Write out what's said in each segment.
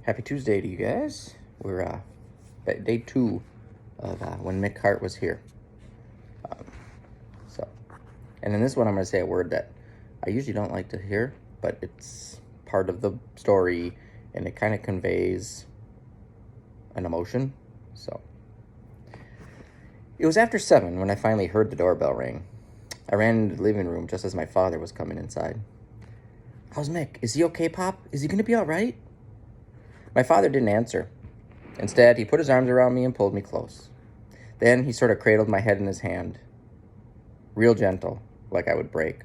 Happy Tuesday to you guys. We're at day 2 of when Mick Hart was here. So, and in this one, I'm going to say a word that I usually don't like to hear, but it's part of the story, and it kind of conveys an emotion. So, it was after 7 when I finally heard the doorbell ring. I ran into the living room just as my father was coming inside. "How's Mick? Is he okay, Pop? Is he going to be all right?" My father didn't answer. Instead, he put his arms around me and pulled me close. Then he sort of cradled my head in his hand, real gentle, like I would break.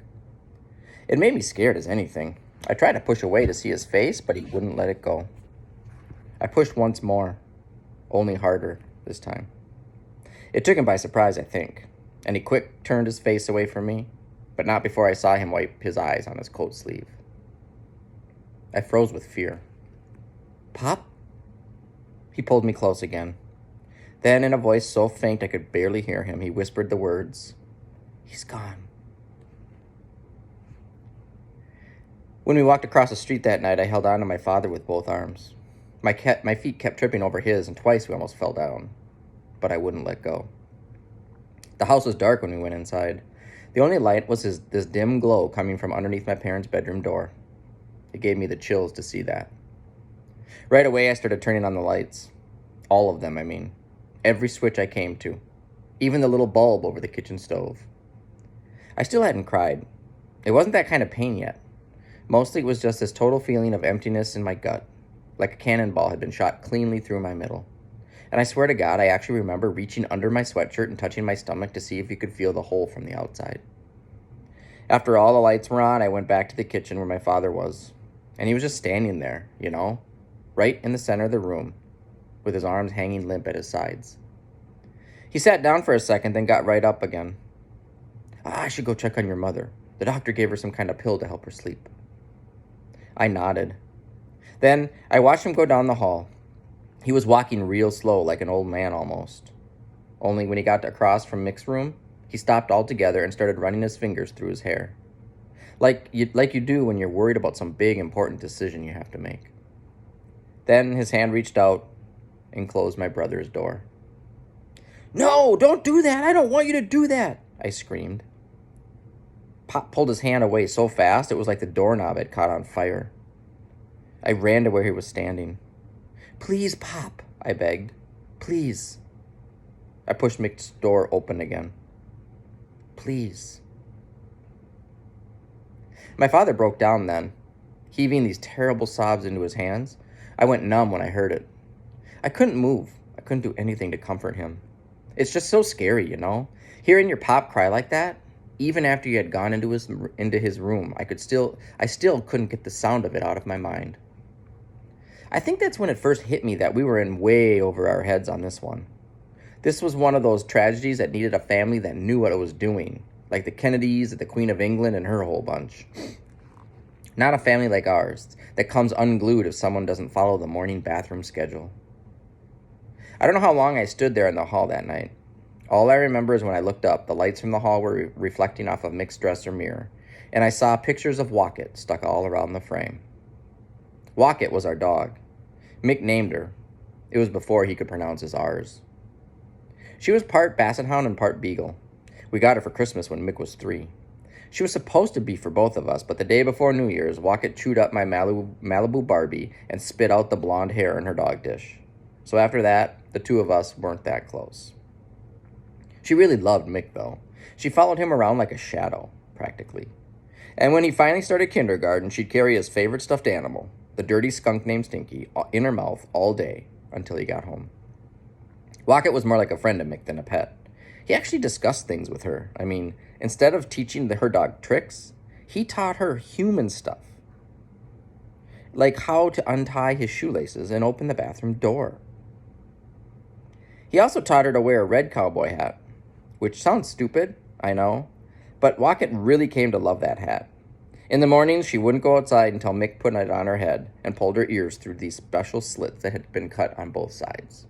It made me scared as anything. I tried to push away to see his face, but he wouldn't let it go. I pushed once more, only harder this time. It took him by surprise, I think, and he quick turned his face away from me, but not before I saw him wipe his eyes on his coat sleeve. I froze with fear. "Pop?" He pulled me close again. Then, in a voice so faint I could barely hear him, he whispered the words, "He's gone." When we walked across the street that night, I held on to my father with both arms. My feet kept tripping over his, and twice we almost fell down. But I wouldn't let go. The house was dark when we went inside. The only light was this dim glow coming from underneath my parents' bedroom door. It gave me the chills to see that. Right away, I started turning on the lights. All of them, I mean. Every switch I came to. Even the little bulb over the kitchen stove. I still hadn't cried. It wasn't that kind of pain yet. Mostly it was just this total feeling of emptiness in my gut, like a cannonball had been shot cleanly through my middle. And I swear to God, I actually remember reaching under my sweatshirt and touching my stomach to see if you could feel the hole from the outside. After all the lights were on, I went back to the kitchen where my father was. And he was just standing there, right in the center of the room, with his arms hanging limp at his sides. He sat down for a second, then got right up again. "I should go check on your mother. The doctor gave her some kind of pill to help her sleep." I nodded. Then I watched him go down the hall. He was walking real slow, like an old man almost. Only when he got across from Mick's room, he stopped altogether and started running his fingers through his hair. Like you do when you're worried about some big, important decision you have to make. Then his hand reached out and closed my brother's door. "No, don't do that. I don't want you to do that," I screamed. Pop pulled his hand away so fast it was like the doorknob had caught on fire. I ran to where he was standing. "Please, Pop," I begged. "Please." I pushed Mick's door open again. "Please." My father broke down then, heaving these terrible sobs into his hands. I went numb when I heard it. I couldn't move. I couldn't do anything to comfort him. It's just so scary, Hearing your pop cry like that, even after you had gone into his room, I still couldn't get the sound of it out of my mind. I think that's when it first hit me that we were in way over our heads on this one. This was one of those tragedies that needed a family that knew what it was doing, like the Kennedys, the Queen of England, and her whole bunch. Not a family like ours, that comes unglued if someone doesn't follow the morning bathroom schedule. I don't know how long I stood there in the hall that night. All I remember is when I looked up, the lights from the hall were reflecting off of Mick's dresser mirror, and I saw pictures of Wocket stuck all around the frame. Wocket was our dog. Mick named her. It was before he could pronounce his R's. She was part Basset Hound and part Beagle. We got her for Christmas when Mick was 3. She was supposed to be for both of us, but the day before New Year's, Wocket chewed up my Malibu Barbie and spit out the blonde hair in her dog dish. So after that, the two of us weren't that close. She really loved Mick, though. She followed him around like a shadow, practically. And when he finally started kindergarten, she'd carry his favorite stuffed animal, the dirty skunk named Stinky, in her mouth all day until he got home. Wocket was more like a friend to Mick than a pet. He actually discussed things with her. Instead of teaching her dog tricks, he taught her human stuff. Like how to untie his shoelaces and open the bathroom door. He also taught her to wear a red cowboy hat, which sounds stupid, I know, but Wocket really came to love that hat. In the mornings, she wouldn't go outside until Mick put it on her head and pulled her ears through these special slits that had been cut on both sides.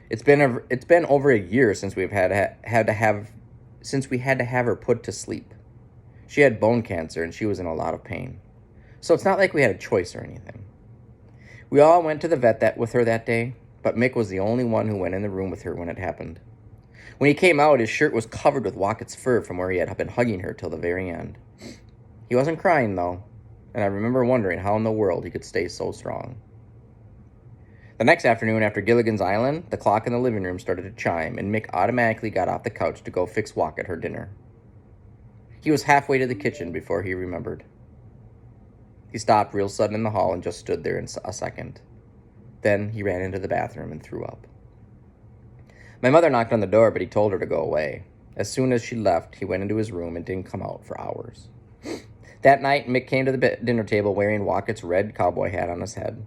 It's been over a year since we had to have her put to sleep. She had bone cancer and she was in a lot of pain. So it's not like we had a choice or anything. We all went to the vet with her that day, but Mick was the only one who went in the room with her when it happened. When he came out, his shirt was covered with Wackett's fur from where he had been hugging her till the very end. He wasn't crying, though, and I remember wondering how in the world he could stay so strong. The next afternoon after Gilligan's Island, the clock in the living room started to chime, and Mick automatically got off the couch to go fix Wackett her dinner. He was halfway to the kitchen before he remembered. He stopped real sudden in the hall and just stood there in a second. Then he ran into the bathroom and threw up. My mother knocked on the door, but he told her to go away. As soon as she left, he went into his room and didn't come out for hours. That night, Mick came to the dinner table wearing Wackett's red cowboy hat on his head.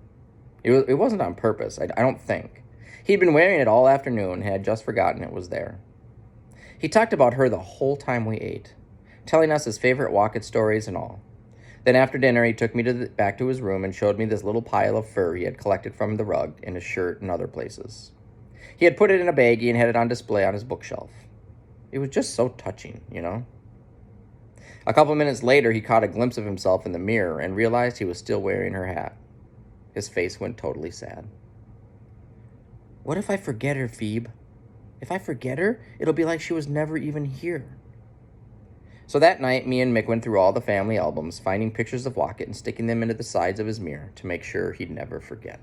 It wasn't on purpose, I don't think. He'd been wearing it all afternoon and had just forgotten it was there. He talked about her the whole time we ate, telling us his favorite Wackett stories and all. Then after dinner, he took me back to his room and showed me this little pile of fur he had collected from the rug in his shirt and other places. He had put it in a baggie and had it on display on his bookshelf. It was just so touching, you know? A couple minutes later, he caught a glimpse of himself in the mirror and realized he was still wearing her hat. His face went totally sad. What if I forget her, Phoebe? If I forget her, it'll be like she was never even here. So that night, me and Mick went through all the family albums, finding pictures of Wackett and sticking them into the sides of his mirror to make sure he'd never forget.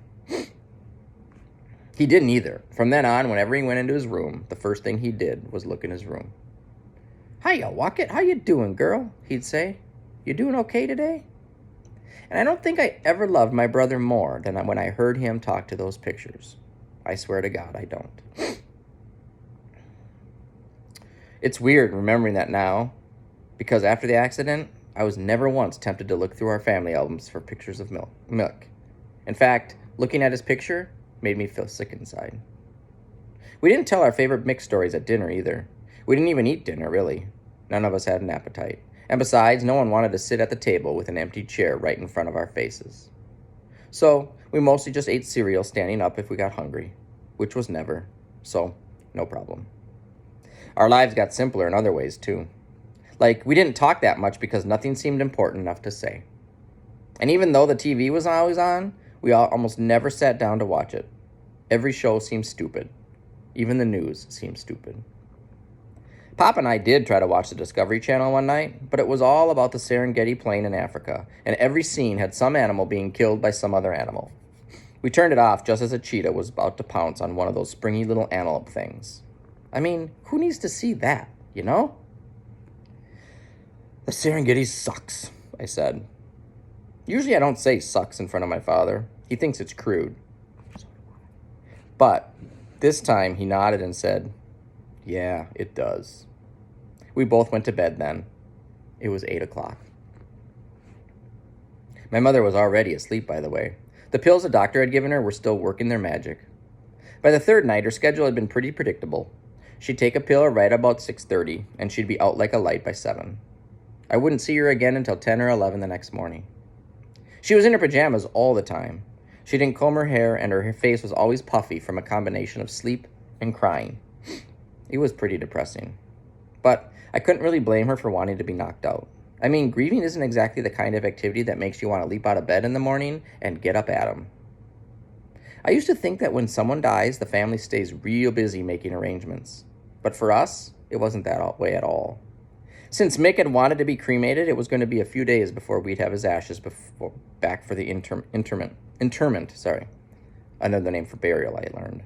He didn't either. From then on, whenever he went into his room, the first thing he did was look in his room. "Hiya, Wackett, how you doing, girl?" he'd say. "You doing okay today?" And I don't think I ever loved my brother more than when I heard him talk to those pictures. I swear to God, I don't. It's weird remembering that now, because after the accident, I was never once tempted to look through our family albums for pictures of Mick. In fact, looking at his picture made me feel sick inside. We didn't tell our favorite Mick stories at dinner either. We didn't even eat dinner, really. None of us had an appetite. And besides, no one wanted to sit at the table with an empty chair right in front of our faces. So we mostly just ate cereal standing up if we got hungry, which was never, so no problem. Our lives got simpler in other ways, too. Like, we didn't talk that much because nothing seemed important enough to say. And even though the TV was always on, we almost never sat down to watch it. Every show seemed stupid. Even the news seemed stupid. Pop and I did try to watch the Discovery Channel one night, but it was all about the Serengeti Plain in Africa, and every scene had some animal being killed by some other animal. We turned it off just as a cheetah was about to pounce on one of those springy little antelope things. I mean, who needs to see that, you know? "The Serengeti sucks," I said. Usually I don't say sucks in front of my father. He thinks it's crude. But this time he nodded and said, "Yeah, it does." We both went to bed then. It was 8 o'clock. My mother was already asleep, by the way. The pills the doctor had given her were still working their magic. By the third night, her schedule had been pretty predictable. She'd take a pill right about 6:30, and she'd be out like a light by 7. I wouldn't see her again until 10 or 11 the next morning. She was in her pajamas all the time. She didn't comb her hair, and her face was always puffy from a combination of sleep and crying. It was pretty depressing. But I couldn't really blame her for wanting to be knocked out. I mean, grieving isn't exactly the kind of activity that makes you want to leap out of bed in the morning and get up at 'em. I used to think that when someone dies, the family stays real busy making arrangements. But for us, it wasn't that way at all. Since Mick had wanted to be cremated, it was going to be a few days before we'd have his ashes back for the interment. Another name for burial, I learned.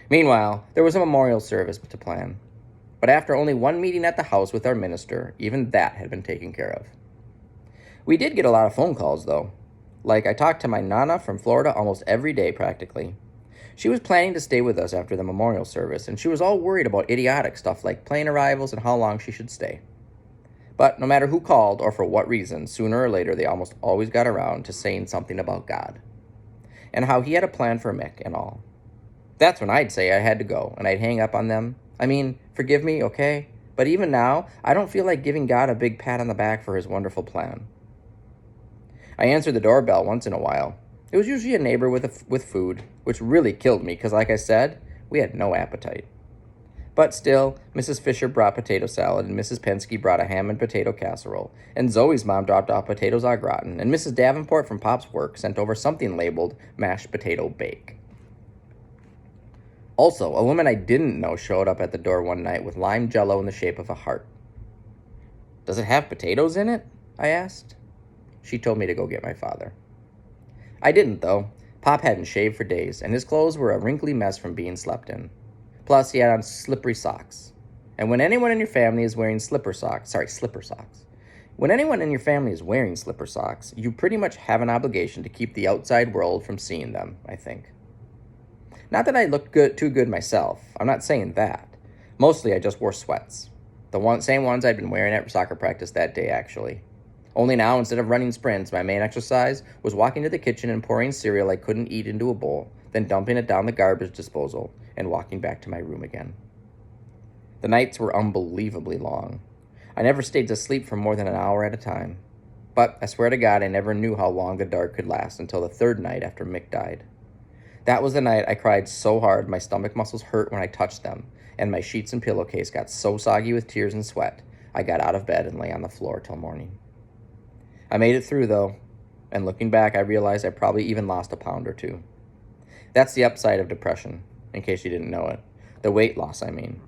Meanwhile, there was a memorial service to plan. But after only one meeting at the house with our minister, even that had been taken care of. We did get a lot of phone calls, though. Like, I talked to my Nana from Florida almost every day, practically. She was planning to stay with us after the memorial service, and she was all worried about idiotic stuff like plane arrivals and how long she should stay. But no matter who called or for what reason, sooner or later they almost always got around to saying something about God, and how he had a plan for Mick and all. That's when I'd say I had to go, and I'd hang up on them. I mean, forgive me, okay? But even now, I don't feel like giving God a big pat on the back for his wonderful plan. I answered the doorbell once in a while. It was usually a neighbor with food, which really killed me because, like I said, we had no appetite. But still, Mrs. Fisher brought potato salad, and Mrs. Penske brought a ham and potato casserole, and Zoe's mom dropped off potatoes au gratin, and Mrs. Davenport from Pop's work sent over something labeled mashed potato bake. Also, a woman I didn't know showed up at the door one night with lime jello in the shape of a heart. "Does it have potatoes in it?" I asked. She told me to go get my father. I didn't, though. Pop hadn't shaved for days, and his clothes were a wrinkly mess from being slept in. Plus, he had on slippery socks. And when anyone in your family is wearing slipper socks, when anyone in your family is wearing slipper socks, you pretty much have an obligation to keep the outside world from seeing them, I think. Not that I looked too good myself. I'm not saying that. Mostly I just wore sweats. The same ones I'd been wearing at soccer practice that day, actually. Only now, instead of running sprints, my main exercise was walking to the kitchen and pouring cereal I couldn't eat into a bowl, then dumping it down the garbage disposal and walking back to my room again. The nights were unbelievably long. I never stayed to sleep for more than an hour at a time. But I swear to God, I never knew how long the dark could last until the third night after Mick died. That was the night I cried so hard my stomach muscles hurt when I touched them, and my sheets and pillowcase got so soggy with tears and sweat, I got out of bed and lay on the floor till morning. I made it through, though, and looking back, I realized I probably even lost a pound or two. That's the upside of depression, in case you didn't know it. The weight loss, I mean.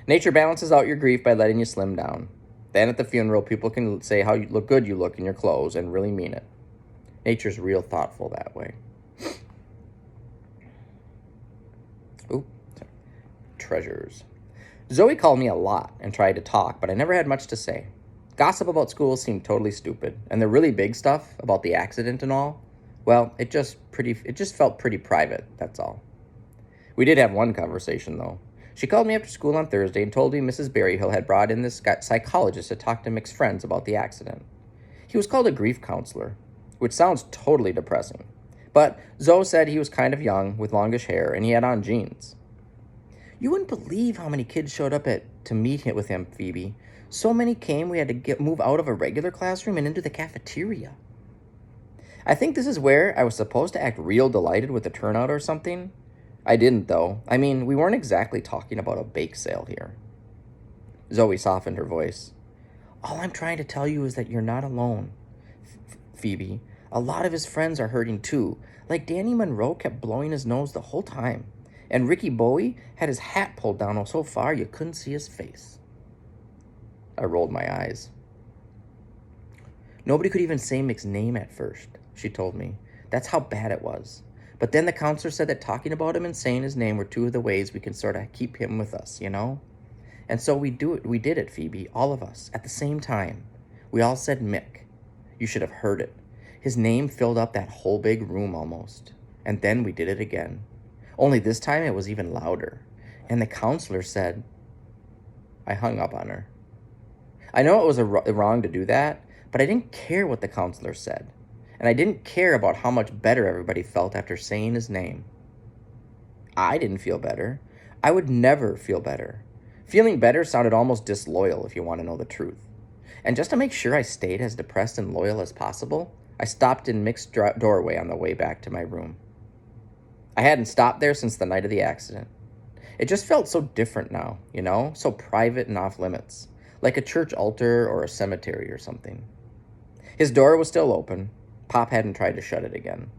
Nature balances out your grief by letting you slim down. Then at the funeral, people can say how good you look in your clothes and really mean it. Nature's real thoughtful that way. Ooh, sorry. Treasures. Zoe called me a lot and tried to talk, but I never had much to say. Gossip about school seemed totally stupid, and the really big stuff about the accident and all, well, it just felt pretty private, that's all. We did have one conversation, though. She called me after school on Thursday and told me Mrs. Berryhill had brought in this psychologist to talk to Mick's friends about the accident. He was called a grief counselor, which sounds totally depressing. But Zoe said he was kind of young, with longish hair, and he had on jeans. "You wouldn't believe how many kids showed up to meet with him, Phoebe. So many came we had to move out of a regular classroom and into the cafeteria." I think this is where I was supposed to act real delighted with the turnout or something. I didn't, though. I mean, we weren't exactly talking about a bake sale here. Zoe softened her voice. "All I'm trying to tell you is that you're not alone, Phoebe. A lot of his friends are hurting too. Like Danny Monroe kept blowing his nose the whole time. And Ricky Bowie had his hat pulled down so far you couldn't see his face." I rolled my eyes. "Nobody could even say Mick's name at first," she told me. "That's how bad it was. But then the counselor said that talking about him and saying his name were two of the ways we can sort of keep him with us, you know? And so we did it, Phoebe, all of us, at the same time. We all said Mick. You should have heard it. His name filled up that whole big room almost. And then we did it again. Only this time it was even louder. And the counselor said..." I hung up on her. I know it was wrong to do that, but I didn't care what the counselor said. And I didn't care about how much better everybody felt after saying his name. I didn't feel better. I would never feel better. Feeling better sounded almost disloyal, if you want to know the truth. And just to make sure I stayed as depressed and loyal as possible, I stopped in Mick's doorway on the way back to my room. I hadn't stopped there since the night of the accident. It just felt so different now, you know, so private and off limits. Like a church altar or a cemetery or something. His door was still open. Pop hadn't tried to shut it again.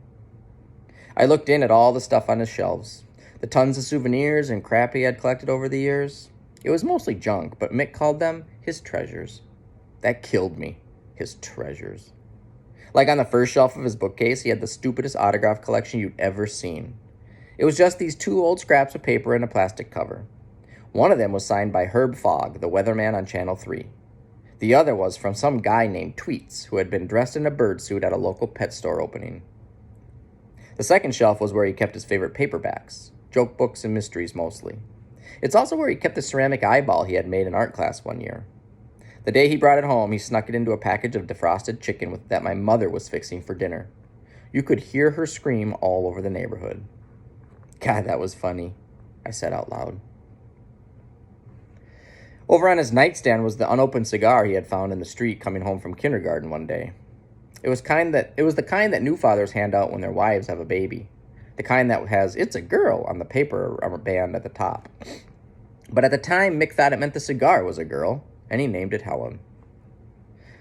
I looked in at all the stuff on his shelves. The tons of souvenirs and crap he had collected over the years. It was mostly junk, but Mick called them his treasures. That killed me. His treasures. Like on the first shelf of his bookcase, he had the stupidest autograph collection you'd ever seen. It was just these two old scraps of paper and a plastic cover. One of them was signed by Herb Fogg, the weatherman on Channel 3. The other was from some guy named Tweets, who had been dressed in a bird suit at a local pet store opening. The second shelf was where he kept his favorite paperbacks, joke books and mysteries mostly. It's also where he kept the ceramic eyeball he had made in art class one year. The day he brought it home, he snuck it into a package of defrosted chicken that my mother was fixing for dinner. You could hear her scream all over the neighborhood. God, that was funny, I said out loud. Over on his nightstand was the unopened cigar he had found in the street coming home from kindergarten one day. It was the kind that new fathers hand out when their wives have a baby. The kind that has "It's a girl" on the paper rubber band at the top. But at the time, Mick thought it meant the cigar was a girl, and he named it Helen.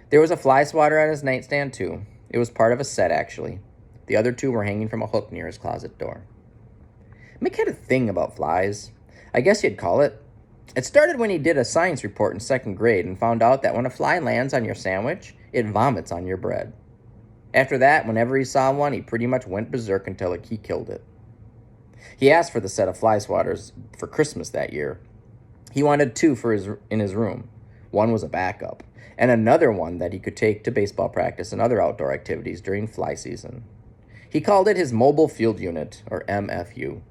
There was a fly swatter on his nightstand, too. It was part of a set, actually. The other two were hanging from a hook near his closet door. Mick had a thing about flies. I guess you'd call it. It started when he did a science report in 2nd grade and found out that when a fly lands on your sandwich, it vomits on your bread. After that, whenever he saw one, he pretty much went berserk until he killed it. He asked for the set of fly swatters for Christmas that year. He wanted 2 in his room. One was a backup, and another one that he could take to baseball practice and other outdoor activities during fly season. He called it his Mobile Field Unit, or MFU.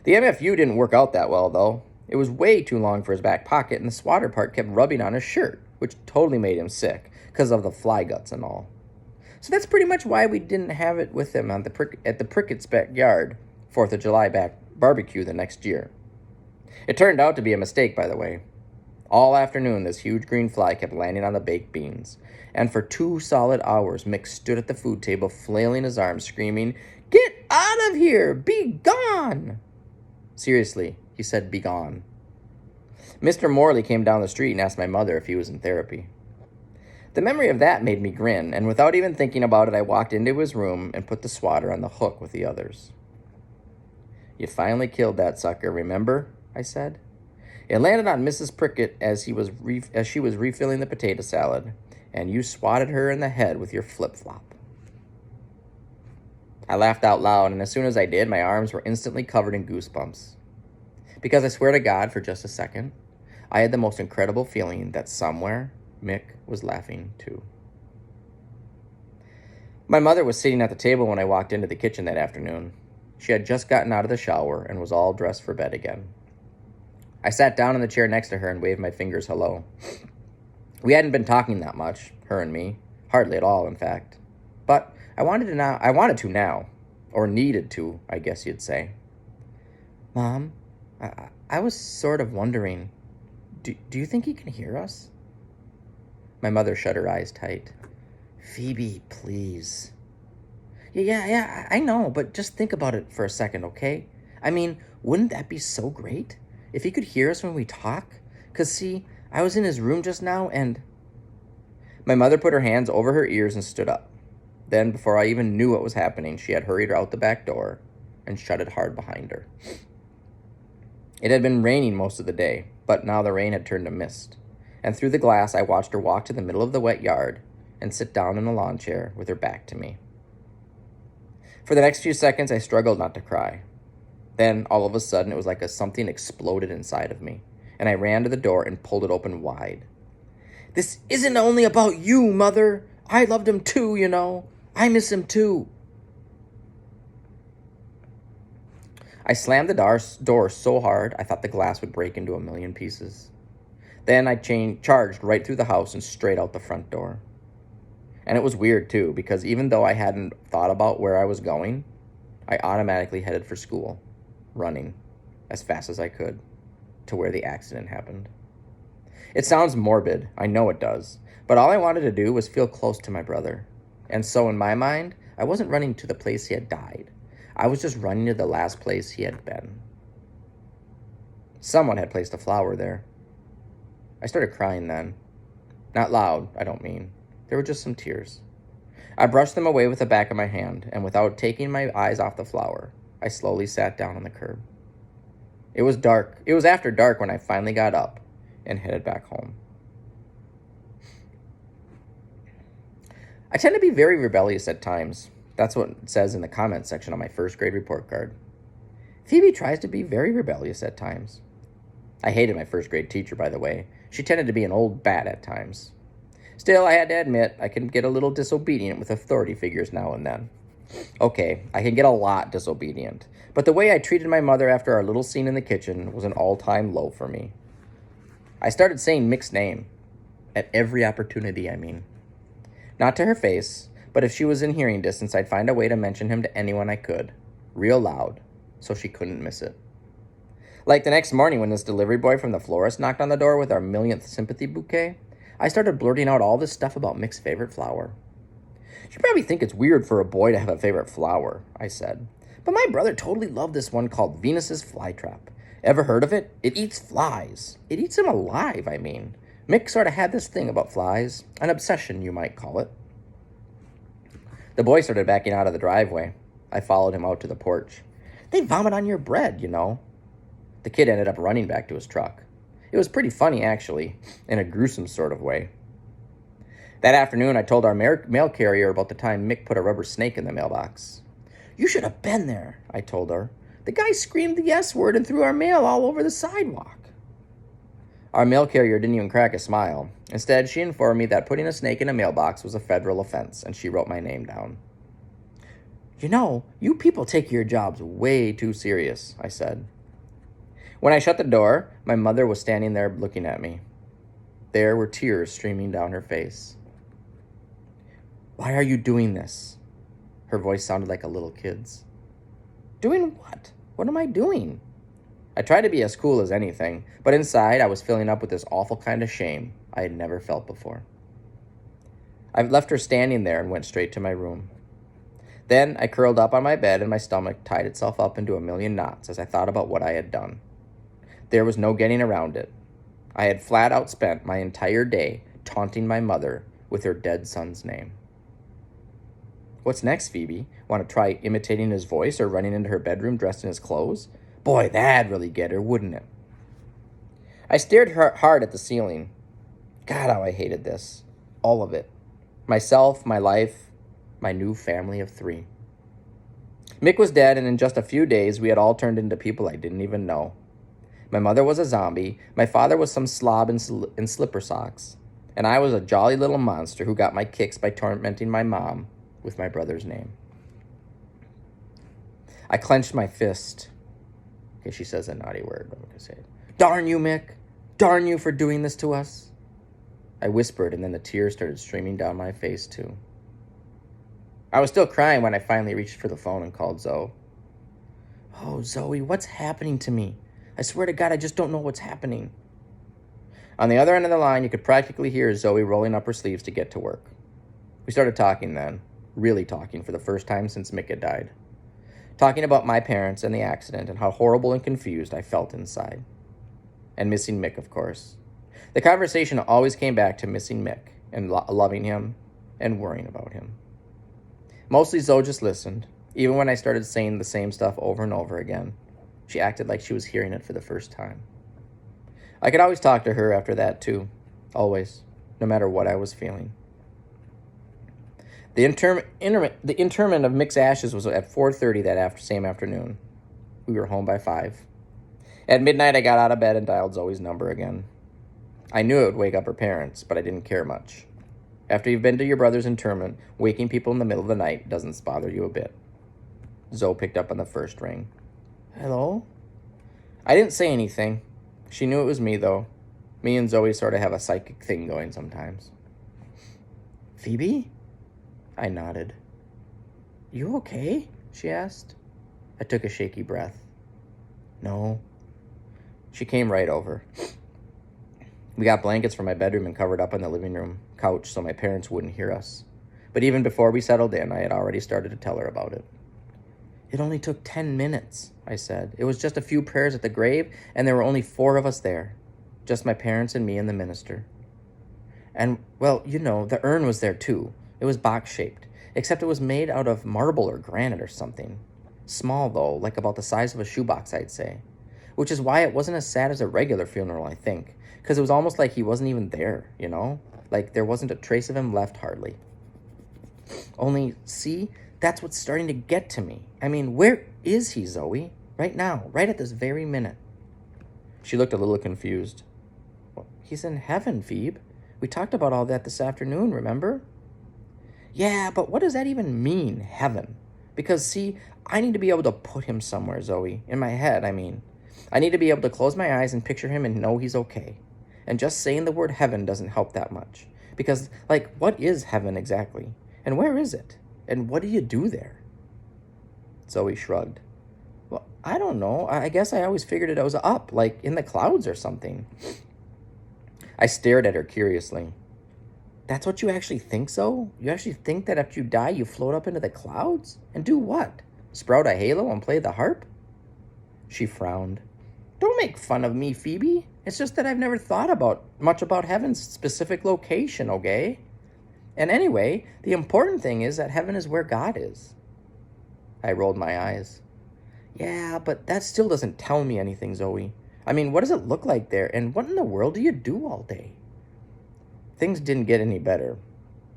The MFU didn't work out that well, though. It was way too long for his back pocket, and the swatter part kept rubbing on his shirt, which totally made him sick, because of the fly guts and all. So that's pretty much why we didn't have it with him at the Prickett's backyard 4th of July barbecue the next year. It turned out to be a mistake, by the way. All afternoon, this huge green fly kept landing on the baked beans, and for 2 solid hours, Mick stood at the food table, flailing his arms, screaming, "Get out of here! Be gone!" Seriously, he said, "Be gone." Mr. Morley came down the street and asked my mother if he was in therapy. The memory of that made me grin, and without even thinking about it, I walked into his room and put the swatter on the hook with the others. "You finally killed that sucker, remember?" I said. "It landed on Mrs. Prickett as she was refilling the potato salad, and you swatted her in the head with your flip-flop." I laughed out loud, and as soon as I did, my arms were instantly covered in goosebumps. Because I swear to God, for just a second, I had the most incredible feeling that somewhere Mick was laughing too. My mother was sitting at the table when I walked into the kitchen that afternoon. She had just gotten out of the shower and was all dressed for bed again. I sat down in the chair next to her and waved my fingers hello. We hadn't been talking that much, her and me. Hardly at all, in fact. But I wanted to now. Or needed to, I guess you'd say. "Mom, I was sort of wondering, do you think he can hear us?" My mother shut her eyes tight. "Phoebe, please." Yeah, I know, but just think about it for a second, okay? I mean, wouldn't that be so great? If he could hear us when we talk? 'Cause see, I was in his room just now and... My mother put her hands over her ears and stood up. Then, before I even knew what was happening, she had hurried out the back door and shut it hard behind her. It had been raining most of the day, but now the rain had turned to mist. And through the glass, I watched her walk to the middle of the wet yard and sit down in a lawn chair with her back to me. For the next few seconds, I struggled not to cry. Then, all of a sudden, it was like something exploded inside of me, and I ran to the door and pulled it open wide. "This isn't only about you, Mother. I loved him too, you know. I miss him too." I slammed the door so hard I thought the glass would break into a million pieces. Then I charged right through the house and straight out the front door. And it was weird too, because even though I hadn't thought about where I was going, I automatically headed for school, running as fast as I could to where the accident happened. It sounds morbid, I know it does, but all I wanted to do was feel close to my brother. And so in my mind, I wasn't running to the place he had died. I was just running to the last place he had been. Someone had placed a flower there. I started crying then. Not loud, I don't mean. There were just some tears. I brushed them away with the back of my hand, and without taking my eyes off the flower, I slowly sat down on the curb. It was dark. It was after dark when I finally got up and headed back home. I tend to be very rebellious at times. That's what it says in the comments section on my first grade report card. Phoebe tries to be very rebellious at times. I hated my first grade teacher, by the way. She tended to be an old bat at times. Still, I had to admit, I can get a little disobedient with authority figures now and then. Okay, I can get a lot disobedient, but the way I treated my mother after our little scene in the kitchen was an all-time low for me. I started saying Mick's name. At every opportunity, I mean. Not to her face, but if she was in hearing distance, I'd find a way to mention him to anyone I could, real loud, so she couldn't miss it. Like the next morning when this delivery boy from the florist knocked on the door with our millionth sympathy bouquet, I started blurting out all this stuff about Mick's favorite flower. "You probably think it's weird for a boy to have a favorite flower," I said. "But my brother totally loved this one called Venus's flytrap. Ever heard of it? It eats flies. It eats them alive, I mean. Mick sort of had this thing about flies, an obsession, you might call it. The boy started backing out of the driveway. I followed him out to the porch. They vomit on your bread, you know. The kid ended up running back to his truck. It was pretty funny, actually, in a gruesome sort of way. That afternoon, I told our mail carrier about the time Mick put a rubber snake in the mailbox. You should have been there, I told her. The guy screamed the S word and threw our mail all over the sidewalk. Our mail carrier didn't even crack a smile. Instead, she informed me that putting a snake in a mailbox was a federal offense, and she wrote my name down. You know, you people take your jobs way too serious, I said. When I shut the door, my mother was standing there looking at me. There were tears streaming down her face. Why are you doing this? Her voice sounded like a little kid's. Doing what? What am I doing? I tried to be as cool as anything, but inside I was filling up with this awful kind of shame I had never felt before. I left her standing there and went straight to my room. Then I curled up on my bed and my stomach tied itself up into a million knots as I thought about what I had done. There was no getting around it. I had flat out spent my entire day taunting my mother with her dead son's name. What's next, Phoebe? Want to try imitating his voice or running into her bedroom dressed in his clothes? Boy, that'd really get her, wouldn't it? I stared hard at the ceiling. God, how I hated this. All of it. Myself, my life, my new family of 3. Mick was dead, and in just a few days, we had all turned into people I didn't even know. My mother was a zombie, my father was some slob in slipper socks, and I was a jolly little monster who got my kicks by tormenting my mom with my brother's name. I clenched my fist. Okay, she says a naughty word, but I'm going to say it. Darn you, Mick. Darn you for doing this to us. I whispered, and then the tears started streaming down my face, too. I was still crying when I finally reached for the phone and called Zoe. Oh, Zoe, what's happening to me? I swear to God, I just don't know what's happening. On the other end of the line, you could practically hear Zoe rolling up her sleeves to get to work. We started talking then, really talking for the first time since Mick had died. Talking about my parents and the accident and how horrible and confused I felt inside. And missing Mick, of course. The conversation always came back to missing Mick and loving him and worrying about him. Mostly Zoe just listened, even when I started saying the same stuff over and over again. She acted like she was hearing it for the first time. I could always talk to her after that, too. Always. No matter what I was feeling. The interment of Mick's ashes was at 4:30 that same afternoon. We were home by 5. At midnight, I got out of bed and dialed Zoe's number again. I knew it would wake up her parents, but I didn't care much. After you've been to your brother's interment, waking people in the middle of the night doesn't bother you a bit. Zoe picked up on the first ring. Hello? I didn't say anything. She knew it was me, though. Me and Zoe sort of have a psychic thing going sometimes. Phoebe? I nodded. You okay? She asked. I took a shaky breath. No. She came right over. We got blankets from my bedroom and covered up on the living room couch so my parents wouldn't hear us. But even before we settled in, I had already started to tell her about it. It only took 10 minutes, I said. It was just a few prayers at the grave, and there were only 4 of us there. Just my parents and me and the minister. And, well, you know, the urn was there too. It was box-shaped, except it was made out of marble or granite or something. Small, though, like about the size of a shoebox, I'd say. Which is why it wasn't as sad as a regular funeral, I think. Because it was almost like he wasn't even there, you know? Like there wasn't a trace of him left, hardly. Only, see, that's what's starting to get to me. I mean, where is he, Zoe? Right now, right at this very minute. She looked a little confused. Well, he's in heaven, Phoebe. We talked about all that this afternoon, remember? Yeah, but what does that even mean, heaven? Because, see, I need to be able to put him somewhere, Zoe. In my head, I mean. I need to be able to close my eyes and picture him and know he's okay. And just saying the word heaven doesn't help that much. Because, like, what is heaven exactly? And where is it? And what do you do there? Zoe shrugged. Well, I don't know. I guess I always figured it was up, like in the clouds or something. I stared at her curiously. That's what you actually think, so? You actually think that after you die, you float up into the clouds? And do what? Sprout a halo and play the harp? She frowned. Don't make fun of me, Phoebe. It's just that I've never thought much about heaven's specific location, okay? And anyway, the important thing is that heaven is where God is. I rolled my eyes. Yeah, but that still doesn't tell me anything, Zoe. I mean, what does it look like there? And what in the world do you do all day? Things didn't get any better.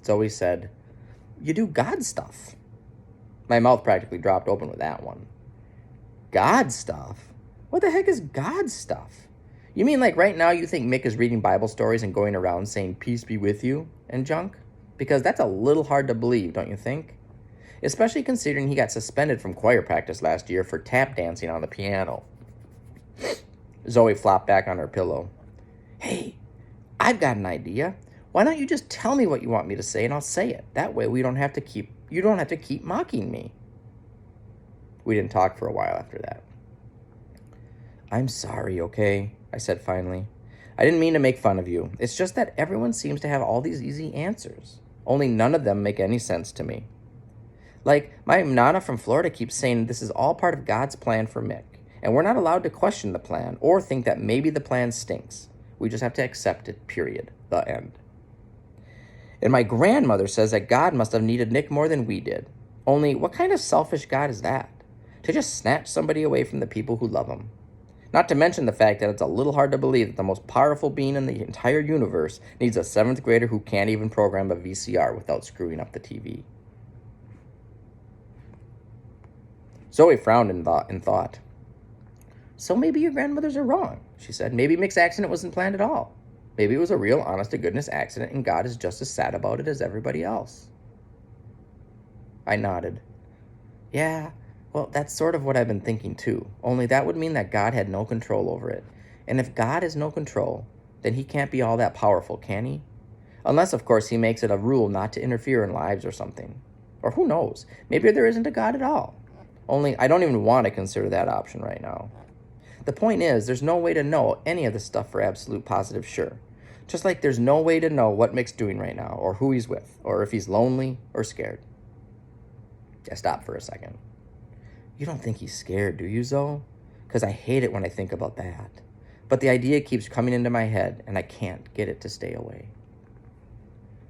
Zoe said, you do God stuff. My mouth practically dropped open with that one. God stuff? What the heck is God stuff? You mean like right now you think Mick is reading Bible stories and going around saying peace be with you and junk? Because that's a little hard to believe, don't you think? Especially considering he got suspended from choir practice last year for tap dancing on the piano. Zoe flopped back on her pillow. Hey, I've got an idea. Why don't you just tell me what you want me to say and I'll say it. That way you don't have to keep mocking me. We didn't talk for a while after that. I'm sorry, okay? I said finally. I didn't mean to make fun of you. It's just that everyone seems to have all these easy answers. Only none of them make any sense to me. Like, my Nana from Florida keeps saying this is all part of God's plan for Mick, and we're not allowed to question the plan or think that maybe the plan stinks. We just have to accept it, period. The end. And my grandmother says that God must have needed Nick more than we did. Only, what kind of selfish God is that? To just snatch somebody away from the people who love him. Not to mention the fact that it's a little hard to believe that the most powerful being in the entire universe needs a 7th grader who can't even program a VCR without screwing up the TV. Zoe frowned in thought. So maybe your grandmothers are wrong, she said. Maybe Mick's accident wasn't planned at all. Maybe it was a real, honest-to-goodness accident and God is just as sad about it as everybody else. I nodded. Yeah, well, that's sort of what I've been thinking too. Only that would mean that God had no control over it. And if God has no control, then he can't be all that powerful, can he? Unless, of course, he makes it a rule not to interfere in lives or something. Or who knows, maybe there isn't a God at all. Only I don't even want to consider that option right now. The point is, there's no way to know any of this stuff for absolute positive sure. Just like there's no way to know what Mick's doing right now, or who he's with, or if he's lonely or scared. I stopped for a second. You don't think he's scared, do you, Zoe? Because I hate it when I think about that. But the idea keeps coming into my head, and I can't get it to stay away.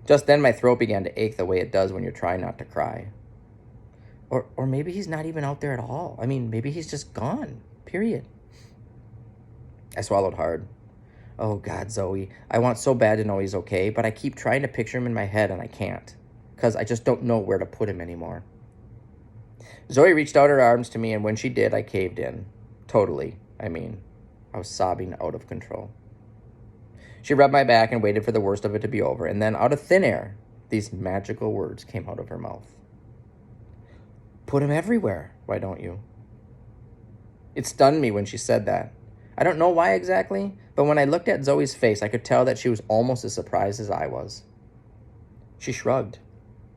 Just then my throat began to ache the way it does when you're trying not to cry. Or maybe he's not even out there at all. I mean, maybe he's just gone, period. I swallowed hard. Oh, God, Zoe, I want so bad to know he's okay, but I keep trying to picture him in my head, and I can't, because I just don't know where to put him anymore. Zoe reached out her arms to me, and when she did, I caved in. Totally, I mean. I was sobbing out of control. She rubbed my back and waited for the worst of it to be over, and then out of thin air, these magical words came out of her mouth. Put him everywhere, why don't you? It stunned me when she said that. I don't know why exactly, but when I looked at Zoe's face, I could tell that she was almost as surprised as I was. She shrugged.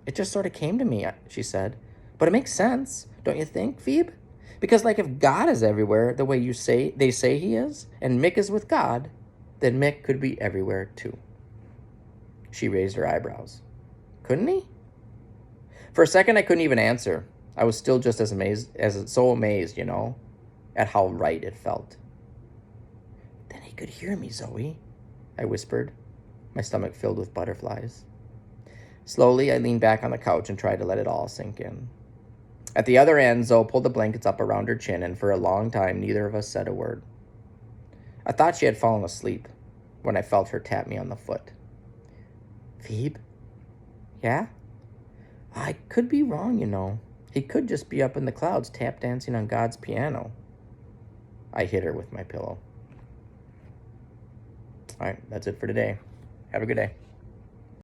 It just sort of came to me, she said. But it makes sense, don't you think, Phoebe? Because like if God is everywhere the way they say he is, and Mick is with God, then Mick could be everywhere too. She raised her eyebrows. Couldn't he? For a second, I couldn't even answer. I was still just as amazed, you know, at how right it felt. Then he could hear me, Zoe, I whispered, my stomach filled with butterflies. Slowly, I leaned back on the couch and tried to let it all sink in. At the other end, Zoe pulled the blankets up around her chin, and for a long time, neither of us said a word. I thought she had fallen asleep when I felt her tap me on the foot. Phoebe? Yeah? I could be wrong, you know. He could just be up in the clouds tap dancing on God's piano. I hit her with my pillow. All right, that's it for today. Have a good day.